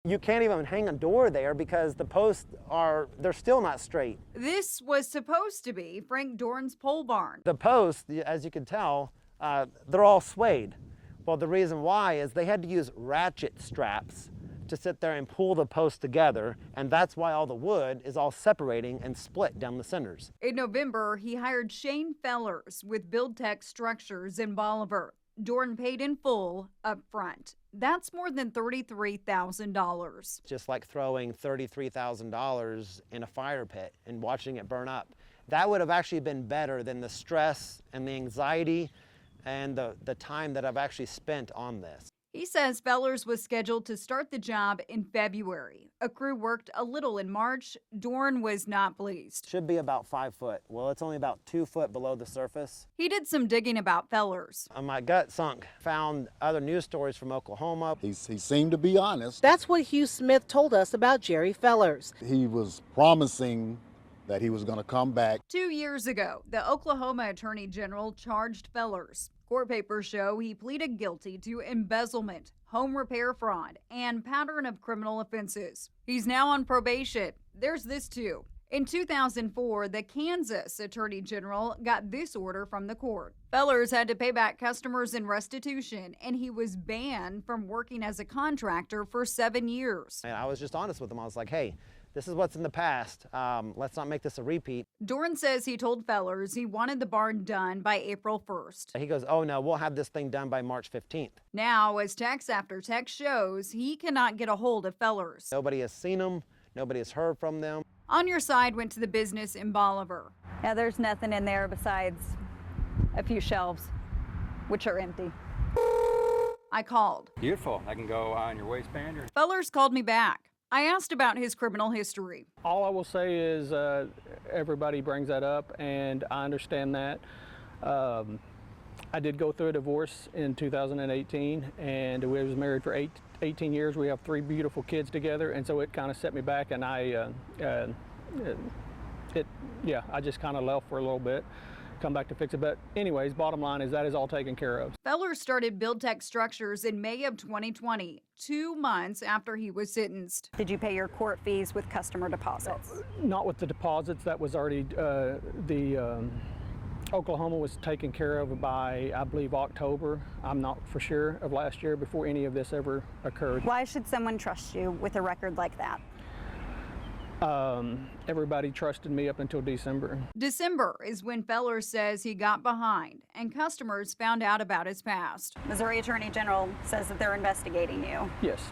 You can't even hang a door there because the posts they're still not straight. This was supposed to be Frank Dorn's pole barn. The posts, as you can tell, they're all swayed. Well, the reason why is they had to use ratchet straps to sit there and pull the posts together, and that's why all the wood is all separating and split down the centers. In November, he hired Shane Fellers with BuildTech Structures in Bolivar. Dorn paid in full up front. That's more than $33,000. Just like throwing $33,000 in a fire pit and watching it burn up. That would have actually been better than the stress and the anxiety and the time that I've actually spent on this. He says Fellers was scheduled to start the job in February. A crew worked a little in March. Dorn was not pleased. Should be about 5 foot. Well, it's only about 2 foot below the surface. He did some digging about Fellers. My gut sunk. Found other news stories from Oklahoma. He seemed to be honest. That's what Hugh Smith told us about Jerry Fellers. He was promising that he was going to come back. 2 years ago, the Oklahoma Attorney General charged Fellers. Court papers show he pleaded guilty to embezzlement, home repair fraud, and pattern of criminal offenses. He's now on probation. There's this too. In 2004, the Kansas Attorney General got this order from the court. Fellers had to pay back customers in restitution, and he was banned from working as a contractor for 7 years. And I was just honest with him. I was like, hey, this is what's in the past. Let's not make this a repeat. Dorn says he told Fellers he wanted the barn done by April 1st. He goes, oh no, we'll have this thing done by March 15th. Now, as text after text shows, he cannot get a hold of Fellers. Nobody has seen them. Nobody has heard from them. On Your Side went to the business in Bolivar. Yeah, there's nothing in there besides a few shelves, which are empty. I called. Beautiful. I can go on your waistband. Fellers called me back. I asked about his criminal history. All I will say is everybody brings that up, and I understand that. I did go through a divorce in 2018, and we was married for 18 years. We have 3 beautiful kids together, and so it kind of set me back, and I just kind of left for a little bit, come back to fix it. But anyways, bottom line is that is all taken care of. Fellers started BuildTech Structures in May of 2020, 2 months after he was sentenced. Did you pay your court fees with customer deposits? Not with the deposits. That was already Oklahoma was taken care of by, I believe, October. I'm not for sure of last year, before any of this ever occurred. Why should someone trust you with a record like that? Everybody trusted me up until December. December is when Fellers says he got behind and customers found out about his past. Missouri Attorney General says that they're investigating you. Yes,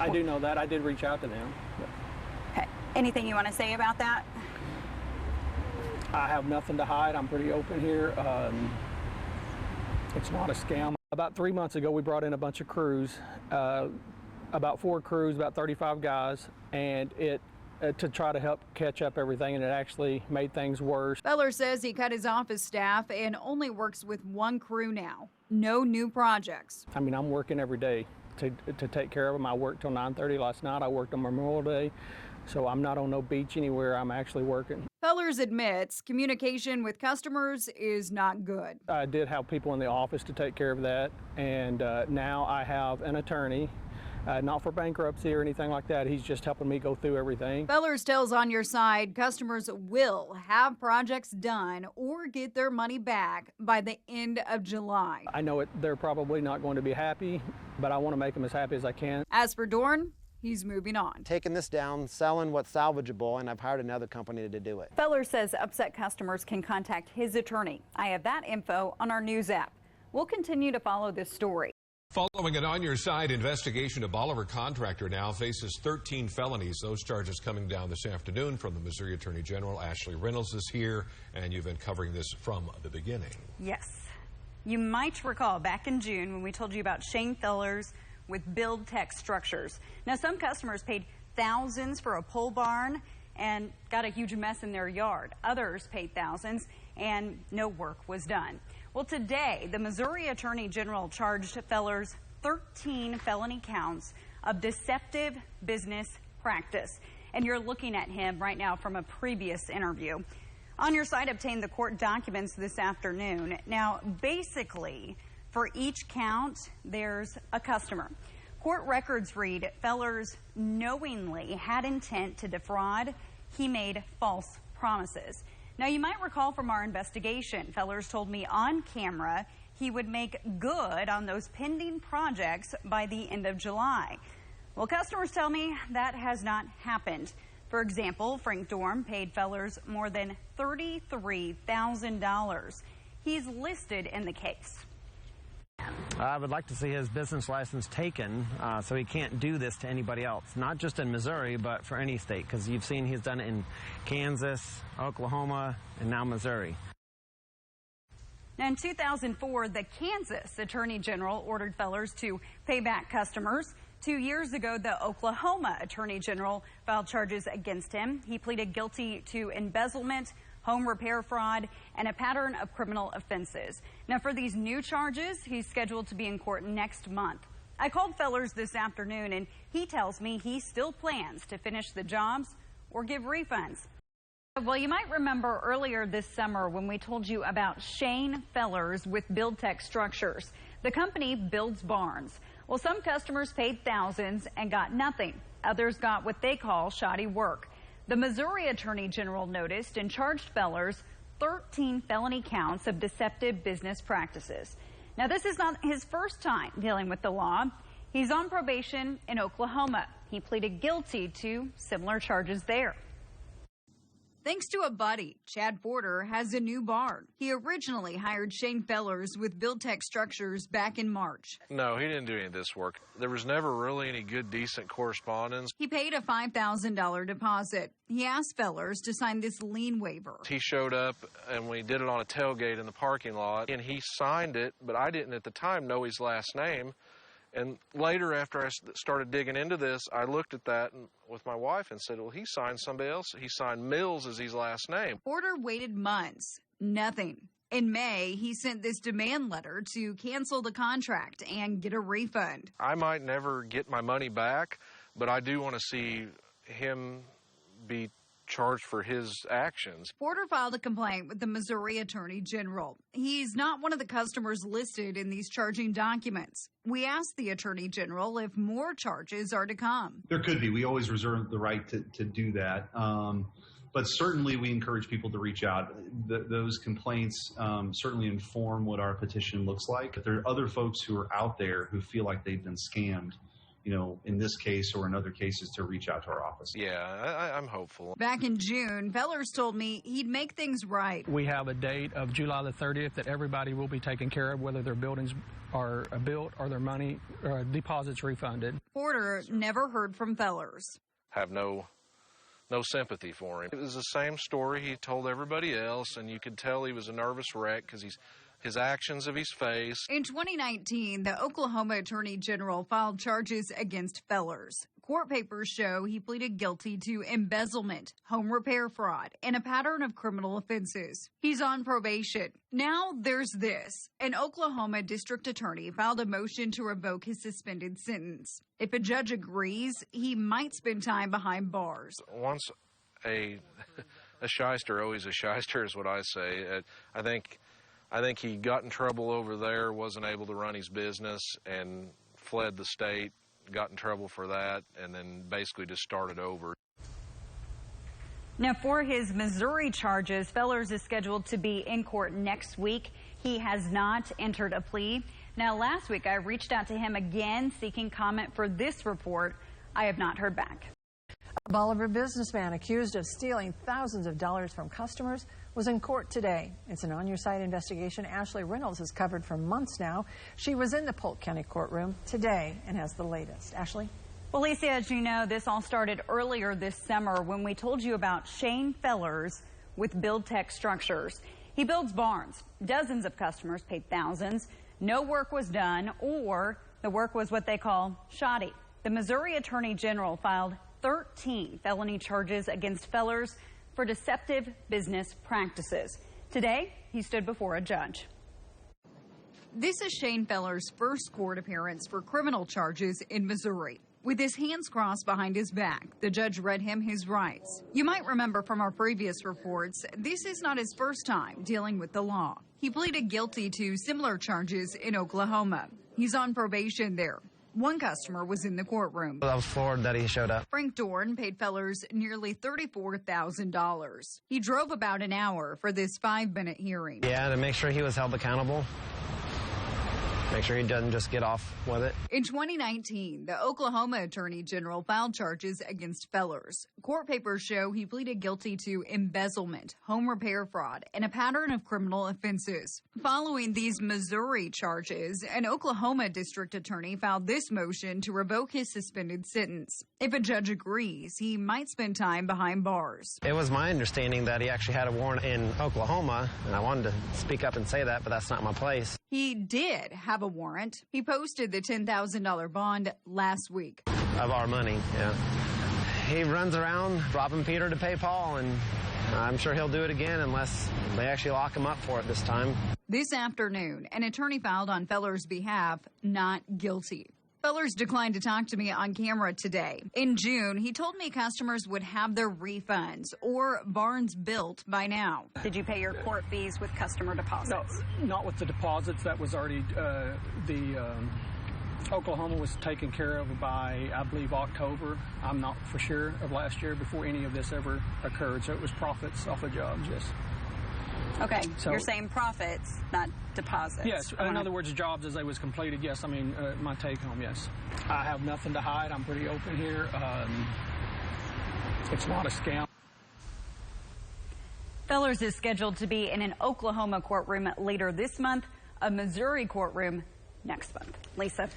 I do know that. I did reach out to them. Okay. Anything you want to say about that? I have nothing to hide. I'm pretty open here. It's not a scam. About 3 months ago, we brought in a bunch of crews, about 4 crews, about 35 guys, and to try to help catch up everything, and it actually made things worse. Fellers says he cut his office staff and only works with 1 crew now. No new projects. I mean, I'm working every day to take care of them. I worked till 9:30 last night. I worked on Memorial Day, so I'm not on no beach anywhere. I'm actually working. Fellers admits communication with customers is not good. I did have people in the office to take care of that, and now I have an attorney. Not for bankruptcy or anything like that. He's just helping me go through everything. Fellers tells On Your Side customers will have projects done or get their money back by the end of July. I know they're probably not going to be happy, but I want to make them as happy as I can. As for Dorn, he's moving on. Taking this down, selling what's salvageable, and I've hired another company to do it. Fellers says upset customers can contact his attorney. I have that info on our news app. We'll continue to follow this story. Following an On Your Side investigation, a Bolivar contractor now faces 13 felonies. Those charges coming down this afternoon from the Missouri Attorney General. Ashley Reynolds is here, and you've been covering this from the beginning. Yes. You might recall back in June when we told you about Shane Fellers with BuildTech Structures. Now, some customers paid thousands for a pole barn and got a huge mess in their yard. Others paid thousands and no work was done. Well, today, the Missouri Attorney General charged Fellers 13 felony counts of deceptive business practice. And you're looking at him right now from a previous interview. On Your Side obtained the court documents this afternoon. Now, basically, for each count, there's a customer. Court records read Fellers knowingly had intent to defraud. He made false promises. Now, you might recall from our investigation, Fellers told me on camera he would make good on those pending projects by the end of July. Well, customers tell me that has not happened. For example, Frank Dorm paid Fellers more than $33,000. He's listed in the case. I would like to see his business license taken so he can't do this to anybody else, not just in Missouri, but for any state, because you've seen he's done it in Kansas, Oklahoma, and now Missouri. Now, in 2004, the Kansas Attorney General ordered Fellers to pay back customers. 2 years ago, the Oklahoma Attorney General filed charges against him. He pleaded guilty to embezzlement, home repair fraud, and a pattern of criminal offenses. Now, for these new charges, he's scheduled to be in court next month. I called Fellers this afternoon, and he tells me he still plans to finish the jobs or give refunds. Well, you might remember earlier this summer when we told you about Shane Fellers with BuildTech Structures. The company builds barns. Well, some customers paid thousands and got nothing. Others got what they call shoddy work. The Missouri Attorney General noticed and charged Fellers 13 felony counts of deceptive business practices. Now, this is not his first time dealing with the law. He's on probation in Oklahoma. He pleaded guilty to similar charges there. Thanks to a buddy, Chad Porter has a new barn. He originally hired Shane Fellers with BuildTech Structures back in March. No, he didn't do any of this work. There was never really any good, decent correspondence. He paid a $5,000 deposit. He asked Fellers to sign this lien waiver. He showed up, and we did it on a tailgate in the parking lot, and he signed it, but I didn't at the time know his last name. And later, after I started digging into this, I looked at that with my wife and said, well, he signed somebody else. He signed Mills as his last name. Porter waited months. Nothing. In May, he sent this demand letter to cancel the contract and get a refund. I might never get my money back, but I do want to see him be charged for his actions. Porter filed a complaint with the Missouri Attorney General. He's not one of the customers listed in these charging documents. We asked the Attorney General if more charges are to come. There could be. We always reserve the right to do that. But certainly we encourage people to reach out. Those complaints certainly inform what our petition looks like. If there are other folks who are out there who feel like they've been scammed, you know, in this case or in other cases, to reach out to our office. Yeah, I'm hopeful. Back in June, Fellers told me he'd make things right. We have a date of July the 30th that everybody will be taken care of, whether their buildings are built or their money or deposits refunded. Porter never heard from Fellers. Have no sympathy for him. It was the same story he told everybody else, and you could tell he was a nervous wreck because his actions of his face. In 2019, the Oklahoma Attorney General filed charges against Fellers. Court papers show he pleaded guilty to embezzlement, home repair fraud, and a pattern of criminal offenses. He's on probation. Now there's this. An Oklahoma district attorney filed a motion to revoke his suspended sentence. If a judge agrees, he might spend time behind bars. Once a shyster, always a shyster is what I say. I think he got in trouble over there, wasn't able to run his business, and fled the state, got in trouble for that, and then basically just started over. Now, for his Missouri charges, Fellers is scheduled to be in court next week. He has not entered a plea. Now, last week, I reached out to him again seeking comment for this report. I have not heard back. A Bolivar businessman accused of stealing thousands of dollars from customers was in court today. It's an on-your-site investigation Ashley Reynolds has covered for months now. She was in the Polk County courtroom today and has the latest. Ashley? Well, Lisa, as you know, this all started earlier this summer when we told you about Shane Fellers with BuildTech Structures. He builds barns. Dozens of customers paid thousands. No work was done, or the work was what they call shoddy. The Missouri Attorney General filed 13 felony charges against Fellers for deceptive business practices. Today, he stood before a judge. This is Shane Fellers' first court appearance for criminal charges in Missouri. With his hands crossed behind his back, the judge read him his rights. You might remember from our previous reports, this is not his first time dealing with the law. He pleaded guilty to similar charges in Oklahoma. He's on probation there. One customer was in the courtroom. I was floored that he showed up. Frank Dorn paid Fellers nearly $34,000. He drove about an hour for this 5-minute hearing. Yeah, to make sure he was held accountable. Make sure he doesn't just get off with it. In 2019, the Oklahoma Attorney General filed charges against Fellers. Court papers show he pleaded guilty to embezzlement, home repair fraud, and a pattern of criminal offenses. Following these Missouri charges, an Oklahoma district attorney filed this motion to revoke his suspended sentence. If a judge agrees, he might spend time behind bars. It was my understanding that he actually had a warrant in Oklahoma, and I wanted to speak up and say that, but that's not my place. He did have a warrant. He posted the $10,000 bond last week. Of our money, yeah. He runs around robbing Peter to pay Paul, and I'm sure he'll do it again unless they actually lock him up for it this time. This afternoon, an attorney filed on Fellers' behalf, not guilty. Fellers declined to talk to me on camera today. In June, he told me customers would have their refunds or barns built by now. Did you pay your court fees with customer deposits? No, not with the deposits. That was already, Oklahoma was taken care of by, I believe, October. I'm not for sure of last year before any of this ever occurred. So it was profits off of jobs, yes. Okay, so, you're saying profits, not deposits. Yes, in other words, jobs as they was completed, yes. I mean, my take home, yes. I have nothing to hide. I'm pretty open here. It's not a scam. Fellers is scheduled to be in an Oklahoma courtroom later this month, a Missouri courtroom next month. Lisa.